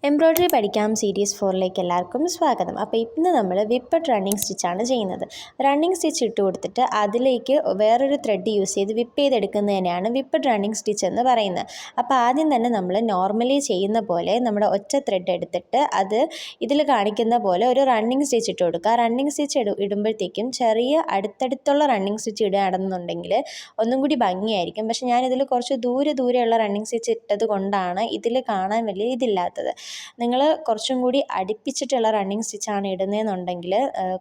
Embroidery പഠിക്കാം series 4ലേക്ക് എല്ലാവർക്കും സ്വാഗതം. അപ്പോൾ ഇന്ന് നമ്മൾ വിപ്പഡ് റണ്ണിങ് സ്റ്റിച്ചാണ് ചെയ്യുന്നത്. റണ്ണിങ് സ്റ്റിച്ച് ഇട്ട് കൊടുത്തിട്ട് അതിലേക്ക് വേറൊരു ത്രെഡ് യൂസ് ചെയ്ത് വിപ്പ് ചെയ്തെടുക്കുന്നതിനെയാണ് വിപ്പഡ് റണ്ണിങ് സ്റ്റിച്ച് എന്ന് പറയുന്നത്. അപ്പോൾ ആദ്യം തന്നെ നമ്മൾ നോർമലി ചെയ്യുന്ന പോലെ നമ്മുടെ ഒറ്റ ത്രെഡ് എടുത്തിട്ട് അത് ഇതിൽ കാണിക്കുന്ന പോലെ ഒരു റണ്ണിങ് സ്റ്റിച്ച് ഇട്ട് കൊടുക്കുക. റണ്ണിങ് സ്റ്റിച്ച് ഇടുമ്പോഴത്തേക്കും ചെറിയ അടുത്തടുത്തുള്ള റണ്ണിങ് സ്റ്റിച്ച് ഇടുകയാണെന്നുണ്ടെങ്കിൽ ഒന്നും കൂടി ഭംഗിയായിരിക്കും. പക്ഷേ ഞാനിതിൽ കുറച്ച് ദൂരെയുള്ള റണ്ണിങ് സ്റ്റിച്ച് ഇട്ടത് കൊണ്ടാണ് ഇതിൽ കാണാൻ വലിയ ഇതില്ലാത്തത്. നിങ്ങൾ കുറച്ചും കൂടി അടുപ്പിച്ചിട്ടുള്ള റണ്ണിങ് സ്റ്റിച്ചാണ് ഇടുന്നതെന്നുണ്ടെങ്കിൽ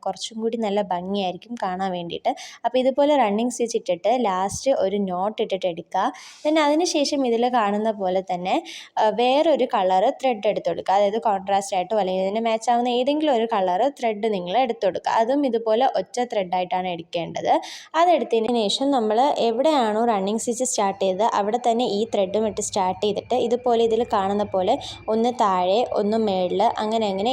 കുറച്ചും കൂടി നല്ല ഭംഗിയായിരിക്കും കാണാൻ വേണ്ടിയിട്ട്. അപ്പോൾ ഇതുപോലെ റണ്ണിങ് സ്റ്റിച്ച് ഇട്ടിട്ട് ലാസ്റ്റ് ഒരു നോട്ട് ഇട്ടിട്ട് എടുക്കുക. പിന്നെ അതിനുശേഷം ഇതിൽ കാണുന്ന പോലെ തന്നെ വേറൊരു കളറ് ത്രെഡ് എടുത്ത് കൊടുക്കുക. അതായത് കോൺട്രാസ്റ്റ് ആയിട്ടോ അല്ലെങ്കിൽ ഇതിന് മാച്ച് ആവുന്ന ഏതെങ്കിലും ഒരു കളറ് ത്രെഡ് നിങ്ങൾ എടുത്ത് കൊടുക്കുക. അതും ഇതുപോലെ ഒറ്റ ത്രെഡായിട്ടാണ് എടുക്കേണ്ടത്. അതെടുത്തതിന് ശേഷം നമ്മൾ എവിടെയാണോ റണ്ണിങ് സ്റ്റിച്ച് സ്റ്റാർട്ട് ചെയ്തത് അവിടെ തന്നെ ഈ ത്രെഡും ഇട്ട് സ്റ്റാർട്ട് ചെയ്തിട്ട് ഇതുപോലെ ഇതിൽ കാണുന്ന പോലെ ഒന്ന് താഴെ ഒന്ന് മേളിൽ അങ്ങനെ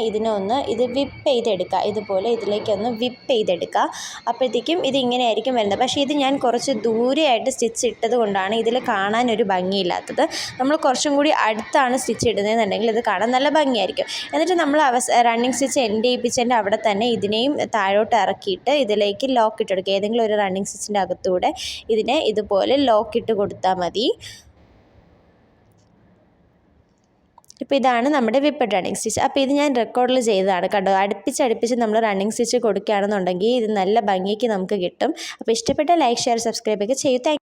ഇത് വിപ്പ് ചെയ്തെടുക്കുക. ഇതുപോലെ ഇതിലേക്കൊന്ന് വിപ്പ് ചെയ്തെടുക്കുക. അപ്പോഴത്തേക്കും ഇതിങ്ങനെയായിരിക്കും വരുന്നത്. പക്ഷേ ഇത് ഞാൻ കുറച്ച് ദൂരെയായിട്ട് സ്റ്റിച്ച് ഇട്ടത് കൊണ്ടാണ് ഇതിൽ കാണാനൊരു ഭംഗിയില്ലാത്തത്. നമ്മൾ കുറച്ചും കൂടി അടുത്താണ് സ്റ്റിച്ച് ഇടുന്നതെന്നുണ്ടെങ്കിൽ ഇത് കാണാൻ നല്ല ഭംഗിയായിരിക്കും. എന്നിട്ട് നമ്മൾ റണ്ണിങ് സ്റ്റിച്ച് എൻഡ് ചെയ്യിപ്പിച്ചതിൻ്റെ അവിടെ തന്നെ ഇതിനെയും താഴോട്ട് ഇറക്കിയിട്ട് ഇതിലേക്ക് ലോക്ക് ഇട്ട് കൊടുക്കുക. ഏതെങ്കിലും ഒരു റണ്ണിങ് സ്റ്റിച്ചിൻ്റെ അകത്തൂടെ ഇതിനെ ഇതുപോലെ ലോക്ക് ഇട്ട് കൊടുത്താൽ മതി. ഇപ്പോൾ ഇതാണ് നമ്മുടെ വിപ്പഡ് റണ്ണിങ് സ്റ്റിച്ച്. അപ്പോൾ ഇത് ഞാൻ റെക്കോർഡിൽ ചെയ്തതാണ് കണ്ടോ. അടുപ്പിച്ച് നമ്മൾ റണ്ണിങ് സ്റ്റിച്ച് കൊടുക്കുകയാണെന്നുണ്ടെങ്കിൽ ഇത് നല്ല ഭംഗിക്ക് നമുക്ക് കിട്ടും. അപ്പോൾ ഇഷ്ടപ്പെട്ട ലൈക്ക്, ഷെയർ, സബ്സ്ക്രൈബ് ഒക്കെ ചെയ്യൂ.